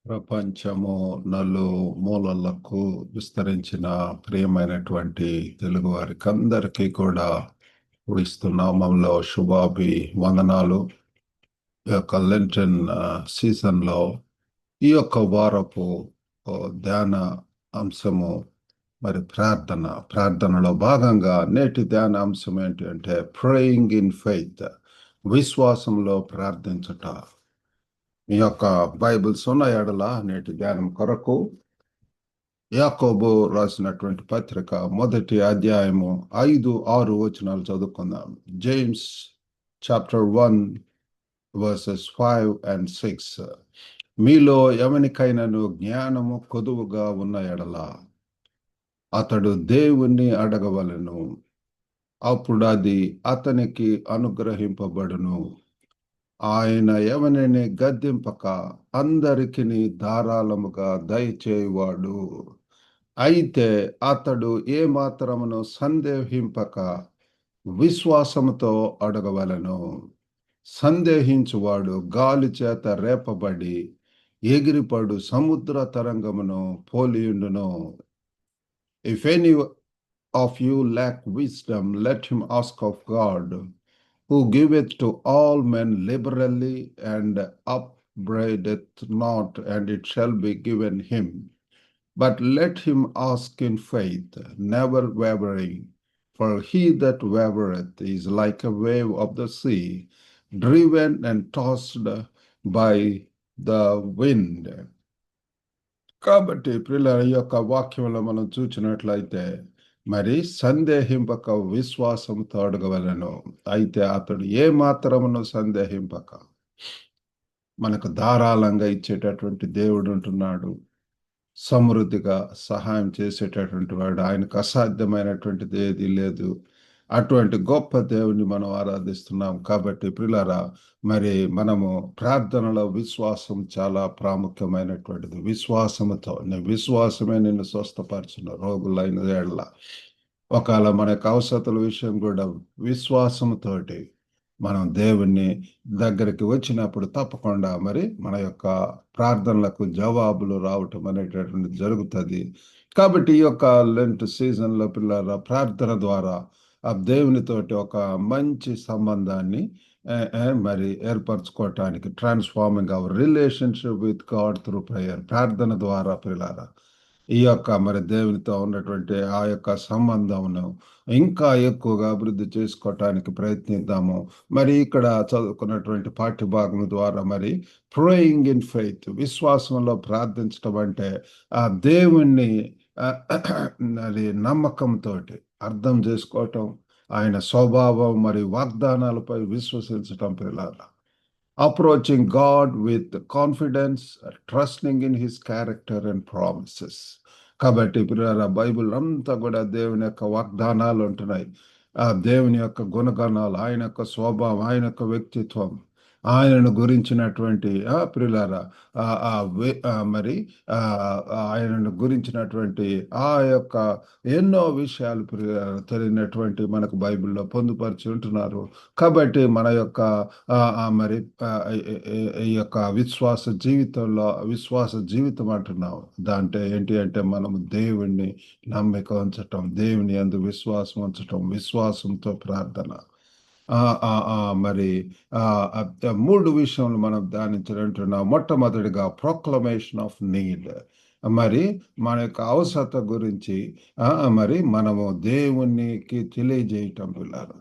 ప్రపంచము నలు మూలలకు విస్తరించిన ప్రియమైనటువంటి తెలుగు వారికి అందరికీ కూడా క్రీస్తు నామంలో శుభాభి వందనాలు. ఈ యొక్క లెంటన్ సీజన్లో ఈ యొక్క వారపు ధ్యాన అంశము మరి ప్రార్థనలో భాగంగా నేటి ధ్యాన అంశం ఏంటి అంటే ప్రేయింగ్ ఇన్ ఫెయిత్, విశ్వాసంలో ప్రార్థించుట. మీ యొక్క బైబిల్స్ ఉన్న ఎడల నేటి ధ్యానం కొరకు యాకోబు రాసినటువంటి పత్రిక 1వ అధ్యాయము 5-6 వచనాలు చదువుకుందాం. James chapter 1 verses 5 and 6. మీలో ఎవనికైనను జ్ఞానము కొదువుగా ఉన్న ఎడల అతడు దేవుణ్ణి అడగవలెను, అప్పుడు అది అతనికి అనుగ్రహింపబడును. ఆయన ఎవరిని గద్దింపక అందరికి ధారాళముగా దయచేయువాడు. అయితే అతడు ఏమాత్రమును సందేహింపక విశ్వాసముతో అడగవలెను. సందేహించువాడు గాలి చేత రేపబడి ఎగిరిపడు సముద్ర తరంగమును పోలియుండును. If any of you lack wisdom, let him ask of God, who giveth to all men liberally and upbraideth not, and it shall be given him. But let him ask in faith, never wavering. For he that wavereth is like a wave of the sea, driven and tossed by the wind. కాబట్టి ప్రియులారా, ఈ యొక్క వాక్యంలో మనం చూసినట్లయితే మరి సందేహింపక విశ్వాసంతో అడగవలెను. అయితే అతడు ఏ మాత్రమును సందేహింపక. మనకు ధారాళంగా ఇచ్చేటటువంటి దేవుడు ఉంటున్నాడు, సమృద్ధిగా సహాయం చేసేటటువంటి వాడు. ఆయనకు అసాధ్యమైనటువంటిది ఏది లేదు. అటువంటి గొప్ప దేవుని మనం ఆరాధిస్తున్నాం. కాబట్టి ప్రియులారా, మరి మనము ప్రార్థనలో విశ్వాసం చాలా ప్రాముఖ్యమైనటువంటిది. విశ్వాసమే నిన్ను స్వస్థపరచును రోగులైన ఏళ్ళ. ఒకవేళ మనకు అవసరతల విషయం కూడా విశ్వాసంతోటి మనం దేవుణ్ణి దగ్గరికి వచ్చినప్పుడు తప్పకుండా మరి మన యొక్క ప్రార్థనలకు జవాబులు రావటం అనేటటువంటిది జరుగుతుంది. కాబట్టి ఈ యొక్క లెంట్ సీజన్లో పిల్లల ప్రార్థన ద్వారా ఆ దేవునితోటి ఒక మంచి సంబంధాన్ని మరి ఏర్పరచుకోవటానికి, transforming our relationship with God through prayer, ప్రార్థన ద్వారా పిల్లల ఈ యొక్క మరి దేవునితో ఉన్నటువంటి ఆ యొక్క సంబంధమును ఇంకా ఎక్కువగా అభివృద్ధి చేసుకోవటానికి ప్రయత్నిద్దాము. మరి ఇక్కడ చదువుకున్నటువంటి పాఠ్యభాగం ద్వారా మరి ప్రేయింగ్ ఇన్ ఫెయిత్, విశ్వాసంలో ప్రార్థించడం అంటే ఆ దేవుణ్ణి మరి నమ్మకంతో అర్థం చేసుకోవటం, ఆయన స్వభావం మరి వాగ్దానాలపై విశ్వసించటం పిల్లల. Approaching God with confidence, trusting in his character and promises. కాబట్టి పిల్లల బైబిల్ అంతా కూడా దేవుని యొక్క వాగ్దానాలు ఉంటున్నాయి. ఆ దేవుని యొక్క గుణగణాలు, ఆయన యొక్క స్వభావం, ఆయన యొక్క వ్యక్తిత్వం, ఆయనను గురించినటువంటి ప్రియులారా మరి ఆయనను గురించినటువంటి ఆ యొక్క ఎన్నో విషయాలు తెలియనటువంటి మనకు బైబిల్లో పొందుపరిచి ఉంటున్నారు. కాబట్టి మన యొక్క మరి ఈ యొక్క విశ్వాస జీవితం అంటున్నాం. దాంట్లో ఏంటి అంటే మనము దేవుణ్ణి నమ్మిక ఉంచటం, దేవుని యందు విశ్వాసం ఉంచటం, విశ్వాసంతో ప్రార్థన. మరి 3 విషయంలో మనం ధ్యానించాలంటున్నాం. మొట్టమొదటిగా ప్రొక్లమేషన్ ఆఫ్ నీడ్, మరి మన యొక్క అవసరత గురించి మరి మనము దేవునికి తెలియజేయటం పిల్లలు.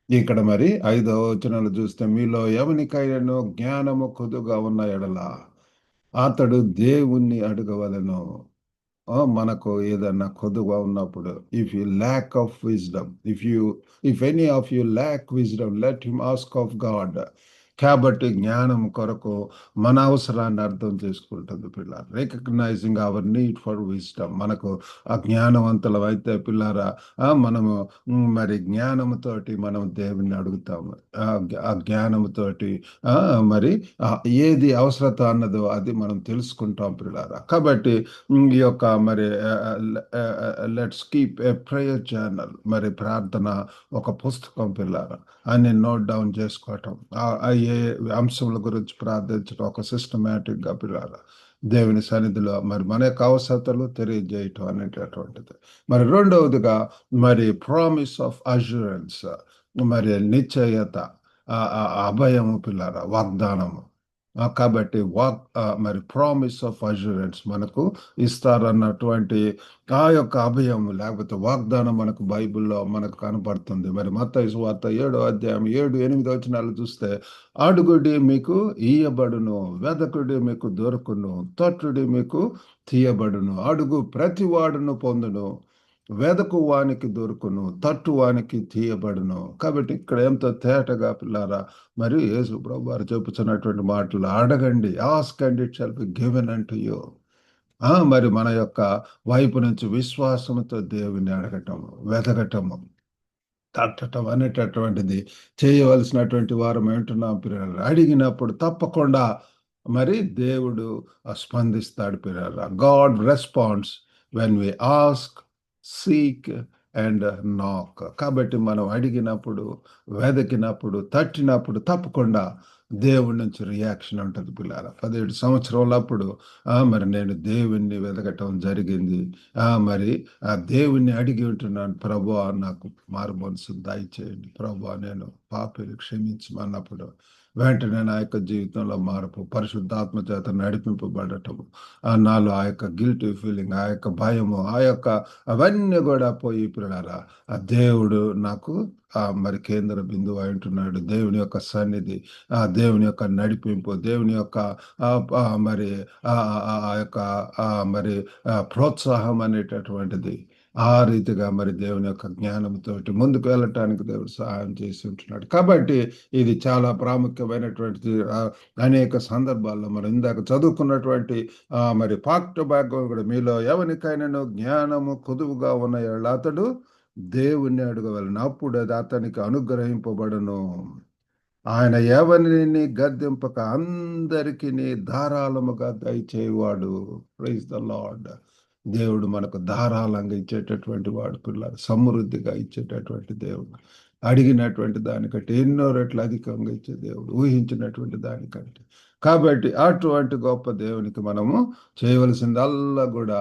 ఇక్కడ మరి 5వ వచనాలు చూస్తే, మీలో ఎవనికైనా జ్ఞానము కొద్దుగా ఉన్న ఎడల అతడు దేవుణ్ణి అడగవలెను. మనకు ఏదన్నా కొద్దుగా ఉన్నప్పుడు, if you lack of wisdom, if any of you lack wisdom, let him ask of God. కాబట్టి జ్ఞానం కొరకు మన అవసరాన్ని అర్థం చేసుకుంటుంది పిల్లలు. Recognising our need for wisdom. మనకు ఆ జ్ఞానవంతులం అయితే పిల్లారా మనము మరి జ్ఞానముతోటి మనం దేవుణ్ణి అడుగుతాము. ఆ జ్ఞానముతోటి మరి ఏది అవసరత అన్నదో అది మనం తెలుసుకుంటాం పిల్లారా. కాబట్టి ఈ యొక్క మరి let's keep a prayer journal, మరి ప్రార్థన ఒక పుస్తకం పిల్లారా, అని నోట్ డౌన్ చేసుకోవటం. ఏ అంశముల గురించి ప్రార్థించడం ఒక సిస్టమేటిక్గా పిల్లల దేవుని సన్నిధిలో మరి మన యొక్క అవసరతలు తెలియజేయటం అనేటటువంటిది. మరి రెండవదిగా మరి ప్రామిస్ ఆఫ్ అష్యూరెన్స్, మరి నిశ్చయత, అభయము పిల్లల వాగ్దానము. కాబట్టి మరి ప్రామిస్ ఆఫ్ అష్యూరెన్స్ మనకు ఇస్తారన్నటువంటి ఆ యొక్క అభయం లేకపోతే వాగ్దానం మనకు బైబిల్లో మనకు కనపడుతుంది. మరి మత్తయి సువార్త 7వ అధ్యాయం 7-8 వచనాలు చూస్తే, అడుగుడి మీకు ఇయ్యబడును, వెదకుడి మీకు దొరుకును, తట్టుడి మీకు తీయబడును, అడుగు ప్రతి వాడును పొందును, వెదకు వానికి దొరుకును, తట్టు వానికి తీయబడును. కాబట్టి ఇక్కడ ఎంతో తేటగా పిల్లారా మరి యేసు ప్రభు వారు చెప్పుచున్నటువంటి మాటలు, అడగండి, ask and it shall be given unto you. మరి మన యొక్క వైపు నుంచి విశ్వాసంతో దేవుని అడగటము, వెతకటము, తట్టటం అనేటటువంటిది చేయవలసినటువంటి వారం ఏంటున్నాం పిల్లలు. అడిగినప్పుడు తప్పకుండా మరి దేవుడు స్పందిస్తాడు పిల్లల. God response when we ask, seek and knock. కాబట్టి మనం అడిగినప్పుడు, వెదకినప్పుడు, తట్టినప్పుడు తప్పకుండా దేవుడి నుంచి రియాక్షన్ ఉంటుంది పిల్లల. 17 సంవత్సరాలప్పుడు మరి నేను దేవుణ్ణి వెతకటం జరిగింది. మరి ఆ దేవుణ్ణి అడిగి ఉంటున్నాను, ప్రభువా నాకు మారు మనసు దయచేయండి, ప్రభువా నేను పాపిని క్షమించమన్నప్పుడు వెంటనే నా యొక్క జీవితంలో మార్పు, పరిశుద్ధాత్మ చేత నడిపింపబడటము, నాలో ఆ యొక్క గిల్టీ ఫీలింగ్, ఆ యొక్క భయము, అవన్నీ కూడా పోయి పిల్లల ఆ దేవుడు నాకు మరి కేంద్ర బిందువు అంటున్నాడు. దేవుని యొక్క సన్నిధి, దేవుని యొక్క నడిపింపు, దేవుని యొక్క మరి ఆ యొక్క మరి ప్రోత్సాహం అనేటటువంటిది ఆ రీతిగా మరి దేవుని యొక్క జ్ఞానంతో ముందుకు వెళ్ళటానికి దేవుడు సహాయం చేసి ఉంటున్నాడు. కాబట్టి ఇది చాలా ప్రాముఖ్యమైనటువంటి అనేక సందర్భాల్లో మనం ఇందాక చదువుకున్నటువంటి మరి పాక్ట్ బ్యాగ్ కూడా, మీలో ఎవరికైనా జ్ఞానము కొదువుగా ఉన్న ఎడల అతడు దేవుణ్ణి అడగవలెను, అప్పుడు అది అతనికి అనుగ్రహింపబడును. ఆయన ఎవరిని గద్దెంపక అందరికీ ధారాళముగా దయచేవాడు. Praise the Lord. దేవుడు మనకు ధారాళంగా ఇచ్చేటటువంటి వాడు పిల్లలు, సమృద్ధిగా ఇచ్చేటటువంటి దేవుడు, అడిగినటువంటి దానికంటే ఎన్నో రెట్లు అధికంగా ఇచ్చే దేవుడు, ఊహించినటువంటి దానికంటే. కాబట్టి అటువంటి గొప్ప దేవునికి మనము చేయవలసిందల్లా కూడా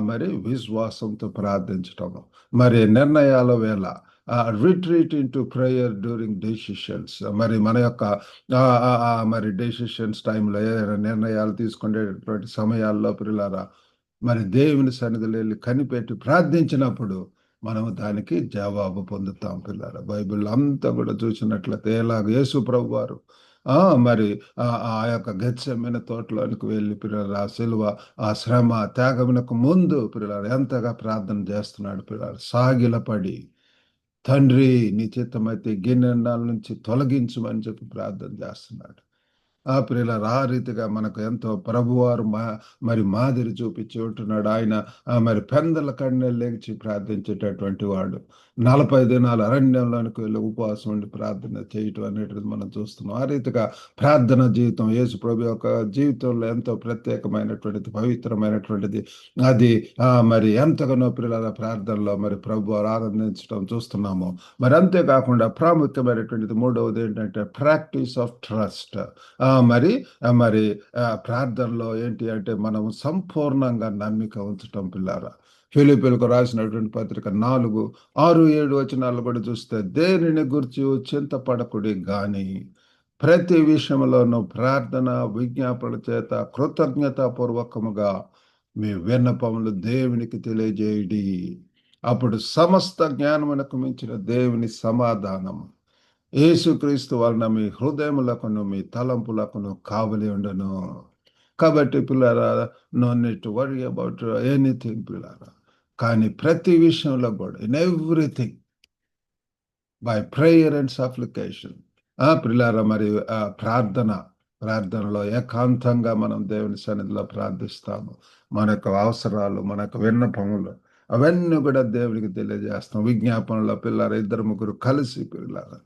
మరి విశ్వాసంతో ప్రార్థించటము, మరి నిర్ణయాల వేళ retreat in to prayer during decisions. మరి మన యొక్క మరి డెసిషన్స్ టైంలో ఏదైనా నిర్ణయాలు తీసుకునేటటువంటి సమయాల్లో పిల్లలారా మరి దేవుని సన్నిధిలో వెళ్ళి కనిపెట్టి ప్రార్థించినప్పుడు మనము దానికి జవాబు పొందుతాం పిల్లల. బైబిల్ అంతా కూడా చూసినట్లయితే ఎలాగ యేసు ప్రభు వారు మరి ఆ యొక్క గెత్సెమనే తోటలోనికి వెళ్ళి పిల్లలు ఆ సిలువ, ఆ శ్రమ త్యాగమునకు ముందు పిల్లలు ఎంతగా ప్రార్థన చేస్తున్నాడు పిల్లలు. సాగిలపడి, తండ్రి నీ చిత్తమైతే గిన్నెల నుంచి తొలగించమని చెప్పి ప్రార్థన చేస్తున్నాడు. ప్రియులారా ఆ రీతిగా మనకు ఎంతో ప్రభువారు మరి మాదిరి చూపించి ఉంటున్నాడు. ఆయన మరి పెందల కన్నెలు లేచి ప్రార్థించేటటువంటి వాడు. 40 దినాలు అరణ్యంలోనికి వెళ్ళి ఉపవాసం ఉండి ప్రార్థన చేయటం అనేటిది మనం చూస్తున్నాం. ఆ రీతిగా ప్రార్థన జీవితం యేసు ప్రభు యొక్క జీవితంలో ఎంతో ప్రత్యేకమైనటువంటిది, పవిత్రమైనటువంటిది. అది మరి ఎంతగానో పిల్లల ప్రార్థనలో మరి ప్రభు ఆనందించడం చూస్తున్నాము. మరి అంతేకాకుండా ప్రాముఖ్యమైనటువంటిది మూడవది ఏంటంటే ప్రాక్టీస్ ఆఫ్ ట్రస్ట్. మరి మరి ప్రార్థనలో ఏంటి అంటే మనం సంపూర్ణంగా నమ్మిక ఉంచటం పిల్లారా. ఫిలిప్పీయులకు రాసినటువంటి పత్రిక 4:6-7 వచనాలు కూడా చూస్తే, దేనిని గురించి చింతపడకుడి గాని ప్రతి విషయంలోనూ ప్రార్థన విజ్ఞాపన చేత కృతజ్ఞతాపూర్వకముగా మీ విన్నపములు దేవునికి తెలియజేయడి, అప్పుడు సమస్త జ్ఞానమునకు మించిన దేవుని సమాధానం యేసుక్రీస్తు వలన మీ హృదయములకును మీ తలంపులకును కావలి ఉండను. కాబట్టి పిల్లారా, no need to worry about anything పిల్లారా. కానీ ప్రతి విషయంలో కూడా in everything by prayer and supplication పిల్లారా మరి ప్రార్థనలో ఏకాంతంగా మనం దేవుని సన్నిధిలో ప్రార్థిస్తాము. మన యొక్క అవసరాలు, మన యొక్క విన్నపములు అవన్నీ కూడా దేవునికి తెలియజేస్తాం. విజ్ఞాపనలో పిల్లలు ఇద్దరు ముగ్గురు కలిసి పిల్లలు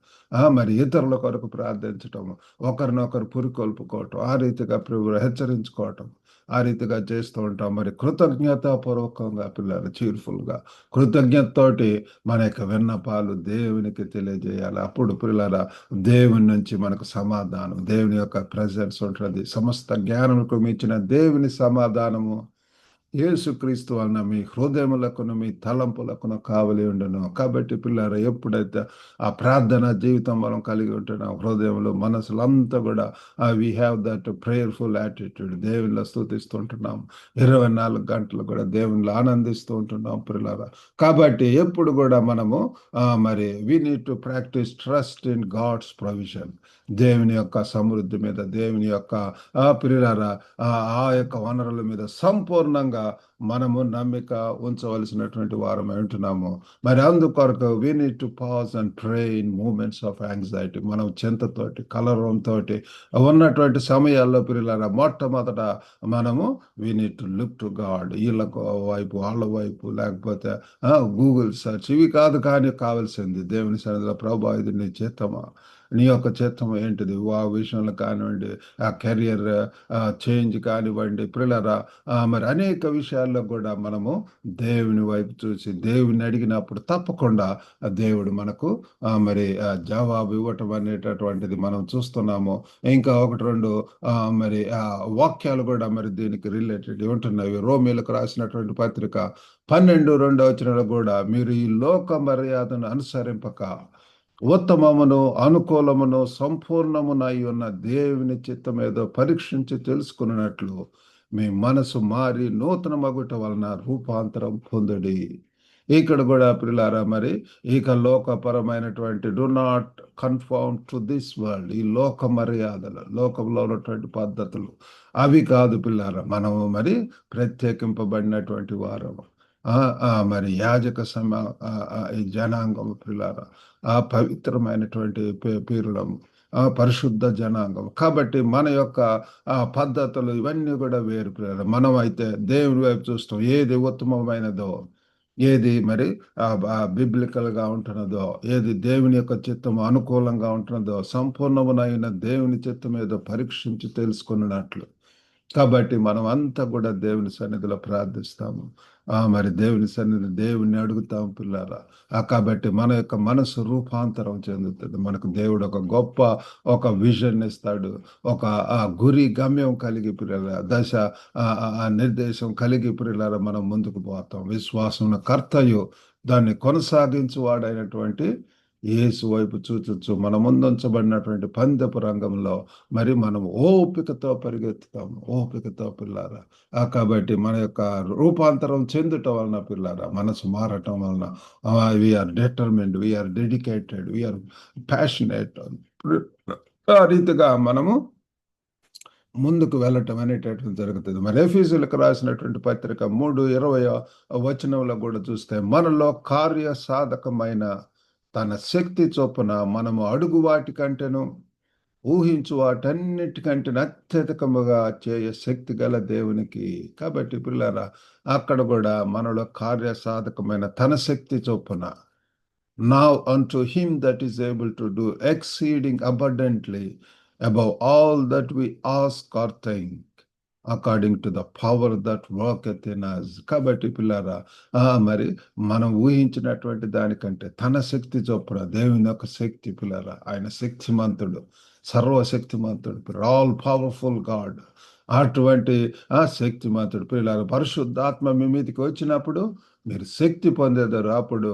మరి ఇతరుల కొరకు ప్రార్థించటం, ఒకరినొకరు పురికొల్పుకోవటం, ఆ రీతిగా ప్రభు హెచ్చరించుకోవటం, ఆ రీతిగా చేస్తూ ఉంటాం. మరి కృతజ్ఞతాపూర్వకంగా పిల్లలు చీర్ఫుల్గా కృతజ్ఞతతోటి మన యొక్క విన్నపాలు దేవునికి తెలియజేయాలి. అప్పుడు పిల్లల దేవుని నుంచి మనకు సమాధానం, దేవుని యొక్క ప్రెజెన్స్ ఉంటుంది. సమస్త జ్ఞానముకు మించిన దేవుని సమాధానము యేసుక్రీస్తు వలన మీ హృదయములకును మీ తలంపులకును కావలి ఉండును. కాబట్టి పిల్లారా, ఎప్పుడైతే ఆ ప్రార్థన జీవితం మనం కలిగి ఉంటున్నాం, హృదయంలో మనసులో అంతా కూడా we have that prayerful attitude, దేవునిలో స్తుతిస్తుంటున్నాం, 24 గంటలు కూడా దేవునిలో ఆనందిస్తూ ఉంటున్నాం పిల్లారా. కాబట్టి ఎప్పుడు కూడా మనము మరి we need to practise trust in God's provision. దేవుని యొక్క సమృద్ధి మీద, దేవుని యొక్క పిల్లారా ఆ యొక్క వనరుల మీద సంపూర్ణంగా మనము నమ్మిక ఉంచవలసినటువంటి వారమై ఉంటున్నాము. మరి అందుకొరకు we need to pause and pray in moments of anxiety. మనం చింతతోటి కలవరంతో ఉన్నటువంటి సమయాల్లో పిల్లల మొట్టమొదట మనము we need to look to God. వీళ్ళకు వైపు వాళ్ళ వైపు లేకపోతే గూగుల్ సెర్చ్ ఇవి కాదు, కానీ కావాల్సింది దేవుని సన్నిధిలో, ప్రభా ఇది నీ చిత్తమా, నీ యొక్క చిత్తం ఏంటిది, ఆ విషయంలో కానివ్వండి, ఆ కెరియర్ చేంజ్ కానివ్వండి పిల్లరా, మరి అనేక విషయాల్లో కూడా మనము దేవుని వైపు చూసి దేవుని అడిగినప్పుడు తప్పకుండా దేవుడు మనకు మరి జవాబు ఇవ్వటం అనేటటువంటిది మనం చూస్తున్నాము. ఇంకా ఒకటి రెండు మరి వాక్యాలు కూడా మరి దీనికి రిలేటెడ్ ఉంటున్నవి. రోమీలకు రాసినటువంటి పత్రిక 12:2 కూడా, మీరు ఈ లోక మర్యాదను అనుసరింపక ఉత్తమమును అనుకూలమును సంపూర్ణమునై ఉన్న దేవుని చిత్తమేదో పరీక్షించి తెలుసుకున్నట్లు మీ మనసు మారి నూతన మగుట వలన రూపాంతరం పొందుడి. ఇక్కడ కూడా ప్రిలారా, మరి ఇక లోకపరమైనటువంటి do not conform to this world, ఈ లోక మర్యాదలు, లోకంలో ఉన్నటువంటి పద్ధతులు అవి కాదు పిల్లారా. మనము మరి ప్రత్యేకింపబడినటువంటి వారము, మరి యాజక ఈ జనాంగం పిల్లారా, ఆ పవిత్రమైనటువంటి పీరులము, పరిశుద్ధ జనాంగం. కాబట్టి మన యొక్క పద్ధతులు ఇవన్నీ కూడా వేరు పిల్లలు. మనం అయితే దేవుని వైపు చూస్తాం, ఏది ఉత్తమమైనదో, ఏది మరి బిబ్లికల్గా ఉంటున్నదో, ఏది దేవుని యొక్క చిత్తము అనుకూలంగా ఉంటున్నదో, సంపూర్ణమునైన దేవుని చిత్తం ఏదో పరీక్షించి తెలుసుకున్నట్లు. కాబట్టి మనం అంతా కూడా దేవుని సన్నిధిలో ప్రార్థిస్తాము, మరి దేవుని సన్నిధి దేవుని అడుగుతాము పిల్లారా. కాబట్టి మన యొక్క మనసు రూపాంతరం చెందుతుంది. మనకు దేవుడు ఒక గొప్ప ఒక విజన్ ఇస్తాడు, ఒక గురి గమ్యం కలిగి పిల్లల దశ నిర్దేశం కలిగి పిల్లల మనం ముందుకు పోతాం. విశ్వాసం కర్తయు దాన్ని కొనసాగించువాడైనటువంటి యేసు వైపు చూచొచ్చు మన ముందుంచబడినటువంటి పందెపు రంగంలో మరి మనం ఓపికతో పరిగెత్తుతాము, ఓపికతో పిల్లారా. కాబట్టి మన యొక్క రూపాంతరం చెందుట వలన పిల్లారా, మనసు మారటం వలన we're determined, we're dedicated, we're passionate. ఆ రీతిగా మనము ముందుకు వెళ్ళటం అనేటటువంటి జరుగుతుంది. మరి ఎఫెసీయులకు రాసినటువంటి పత్రిక 3:20 కూడా చూస్తే, మనలో కార్య సాధకమైన తన శక్తి చొప్పున మనము అడుగు వాటి కంటేను ఊహించు వాటన్నిటికంటే అత్యధికముగా చేయ శక్తి గల దేవునికి. కాబట్టి పిల్లరా, అక్కడ కూడా మనలో కార్య సాధకమైన తన శక్తి చొప్పున, now unto him that is able to do exceeding abundantly above all that we ask or think, according to the power that worketh in us. కాబట్టి పిల్లారా, మరి మనం ఊహించినటువంటి దానికంటే తన శక్తి చొప్పున, దేవుని యొక్క శక్తి పిల్లారా, ఆయన శక్తిమంతుడు, సర్వశక్తిమంతుడు, ఆల్ పవర్ఫుల్ గాడ్. అటువంటి శక్తిమంతుడు పిల్లారా, పరిశుద్ధాత్మ మీ మీదకి వచ్చినప్పుడు మీరు శక్తి పొందేదారు. అప్పుడు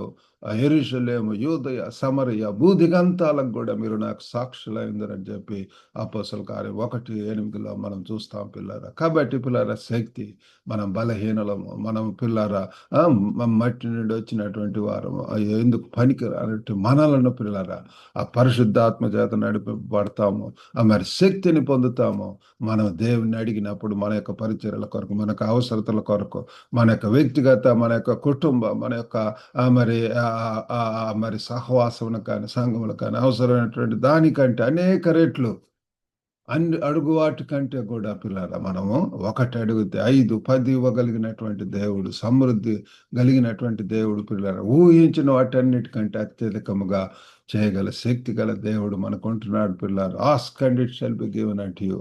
యెరూషలేము, యూదయ, సమరయ, భూదిగంతాలకు కూడా మీరు నాకు సాక్షులైందని చెప్పి అపోస్తలుల కార్యం 1:8 మనం చూస్తాం పిల్లారా. కాబట్టి పిల్లారా, శక్తి, మనం బలహీనలము, మనం పిల్లారా మట్టి నుండి వచ్చినటువంటి వారము, ఎందుకు పనికి రానట్టు మనలను పిల్లారా ఆ పరిశుద్ధాత్మ చేత నడిపబడతాము, మరి శక్తిని పొందుతాము. మనం దేవుని అడిగినప్పుడు మన యొక్క పరిచర్యల కొరకు, మన యొక్క అవసరతల కొరకు, మన యొక్క వ్యక్తిగత, మన యొక్క కుటుంబం, మన యొక్క మరి సహవాసమును కానీ సంఘములు కానీ అవసరమైనటువంటి దానికంటే అనేక రెట్లు అన్ని అడుగు వాటి కంటే కూడా పిల్లరా మనము ఒకటి అడిగితే 5, 10 ఇవ్వగలిగినటువంటి దేవుడు, సమృద్ధి కలిగినటువంటి దేవుడు పిల్లరా. ఊహించిన వాటన్నిటికంటే అత్యధికముగా చేయగల శక్తి గల దేవుడు మనకుంటున్నాడు పిల్లలు. Ask and it shall be given unto you.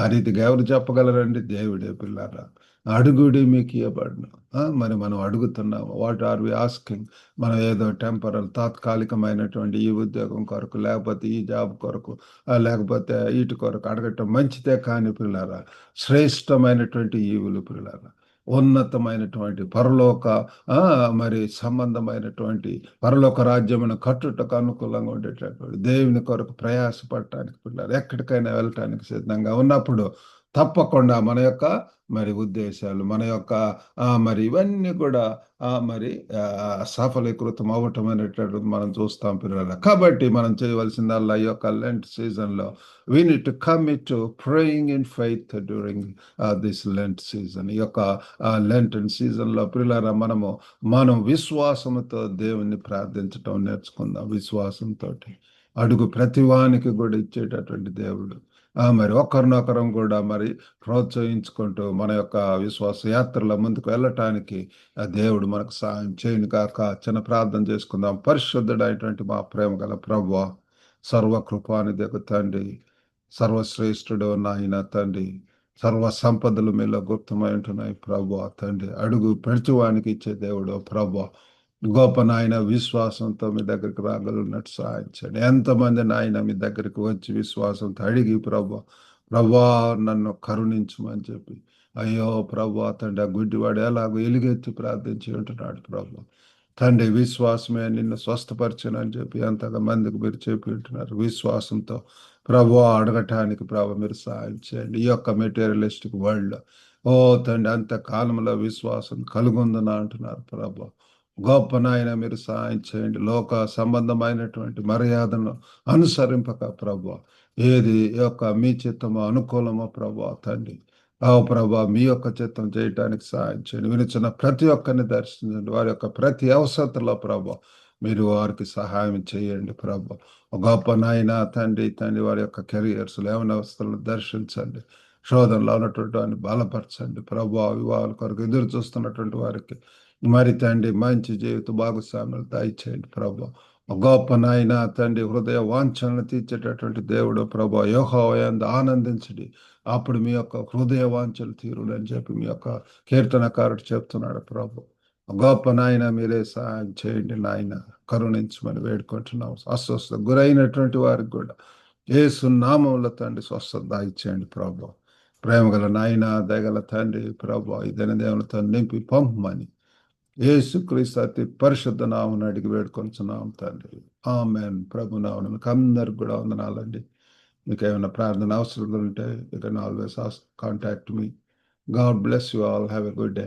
ఆ రీతిగా ఎవరు చెప్పగలరండి? దేవుడే పిల్లరా. అడుగుడి మీకు ఇవ్వబడును. మరి మనం అడుగుతున్నాము. What are we asking? మనం ఏదో టెంపరల్ తాత్కాలికమైనటువంటి ఈ ఉద్యోగం కొరకు, లేకపోతే ఈ జాబ్ కొరకు, లేకపోతే వీటి కొరకు అడగటం మంచిదే. కానీ పిల్లరా, శ్రేష్టమైనటువంటి ఈవులు పిల్లరా, ఉన్నతమైనటువంటి పరలోక ఆ, మరి సంబంధమైనటువంటి పరలోక రాజ్యమును కట్టుటకు అనుకూలంగా ఉండేటటువంటి దేవుని కొరకు ప్రయాసపడటానికి పిల్లలు ఎక్కడికైనా వెళ్ళటానికి సిద్ధంగా ఉన్నప్పుడు తప్పకుండా మన యొక్క మరి ఉద్దేశాలు, మన యొక్క మరి ఇవన్నీ కూడా మరి సఫలీకృతం అవ్వటం అనేటటువంటి మనం చూస్తాం పిల్లల. కాబట్టి మనం చేయవలసిందల్లా ఈ యొక్క లెంట్ సీజన్లో we need to commit to praying in faith during this Lent season. ఈ యొక్క లెంట్ సీజన్లో పిల్లల మనం విశ్వాసంతో దేవుణ్ణి ప్రార్థించటం నేర్చుకుందాం. విశ్వాసంతో అడుగు ప్రతివానికి కూడా ఇచ్చేటటువంటి దేవుడు. మరి ఒకరినొకరం కూడా మరి ప్రోత్సహించుకుంటూ మన యొక్క విశ్వాస యాత్రలో ముందుకు వెళ్ళటానికి దేవుడు మనకు సహాయం చేయను కాక. చిన్న ప్రార్థన చేసుకుందాం. పరిశుద్ధుడైనటువంటి మా ప్రేమ గల ప్రభువా, సర్వకృపానిధికి తండ్రి, సర్వశ్రేష్ఠుడు నాయన తండ్రి, సర్వ సంపదలు మీలో గుప్తమై ఉంటున్నాయి ప్రభువా తండ్రి. అడుగు ప్రతివానికి ఇచ్చే దేవుడు ప్రభువా, గొప్ప నాయన విశ్వాసంతో మీ దగ్గరికి రాగలిగినట్టు సహాయం చేయండి. ఎంతమంది నాయన మీ దగ్గరికి వచ్చి విశ్వాసంతో అడిగి ప్రభా నన్ను కరుణించమని చెప్పి, అయ్యో ప్రభా తండ్రి, ఆ గుడ్డివాడు ఎలాగో ఎలుగెత్తి ప్రార్థించి ఉంటున్నాడు ప్రభా తండ్రి. విశ్వాసమే నిన్ను స్వస్థపరచనని చెప్పి ఎంతగా మందికి మీరు చెప్పి ఉంటున్నారు. విశ్వాసంతో ప్రభు అడగటానికి ప్రభు మీరు సహాయం చేయండి. ఈ యొక్క మెటీరియలిస్టిక్ వరల్డ్ ఓ తండ్రి అంతకాలంలో విశ్వాసం కలుగుందని అంటున్నారు ప్రభు. గొప్ప నాయన మీరు సహాయం చేయండి. లోక సంబంధమైనటువంటి మర్యాదను అనుసరింపక ప్రభు, ఏది యొక్క మీ చిత్తమో అనుకూలమో ప్రభు తండ్రి, ప్రభా మీ యొక్క చిత్తం చేయటానికి సహాయం చేయండి. వినిచిన ప్రతి ఒక్కరిని దర్శించండి. వారి యొక్క ప్రతి అవసరతలో ప్రభు మీరు వారికి సహాయం చేయండి ప్రభు. గొప్ప నాయన తండ్రి వారి యొక్క కెరియర్స్ లేవని అవస్థలను దర్శించండి. శోధనలో ఉన్నటువంటి వారిని బలపరచండి ప్రభు. వివాహాల కొరకు ఎదురు చూస్తున్నటువంటి వారికి మరి తండ్రి మంచి జీవిత భాగస్వాములు దయచేయండి ప్రభు. గొప్ప నాయన తండ్రి, హృదయ వాంఛనలు తీర్చేటటువంటి దేవుడు ప్రభు. యెహోవా యందు ఆనందించండి, అప్పుడు మీ యొక్క హృదయ వాంఛలు తీరుడు అని చెప్పి మీ యొక్క కీర్తనకారుడు చెప్తున్నాడు ప్రభు. గొప్ప నాయన మీరే సహాయం చేయండి నాయన, కరుణించమని వేడుకుంటున్నాం. అస్వస్థ గురైనటువంటి వారికి కూడా యేసు నామములో తండ్రి స్వస్థత దాయిచేయండి ప్రభు. ప్రేమ గల నాయన, దయగల తండ్రి ప్రభు, ఈ దినదేవులతో నింపి పంపమని యేసుక్రీస్తు అతి పరిశుద్ధ నామమున అడిగి వేడుకొంచున్నాం తండ్రి. ఆమేన్. ప్రభు నామమున మీకు అందరికి కూడా వందనాలండి. మీకు ఏమైనా ప్రార్థన అవసరాలు ఉంటే you can always contact me. God bless you all. Have a good day.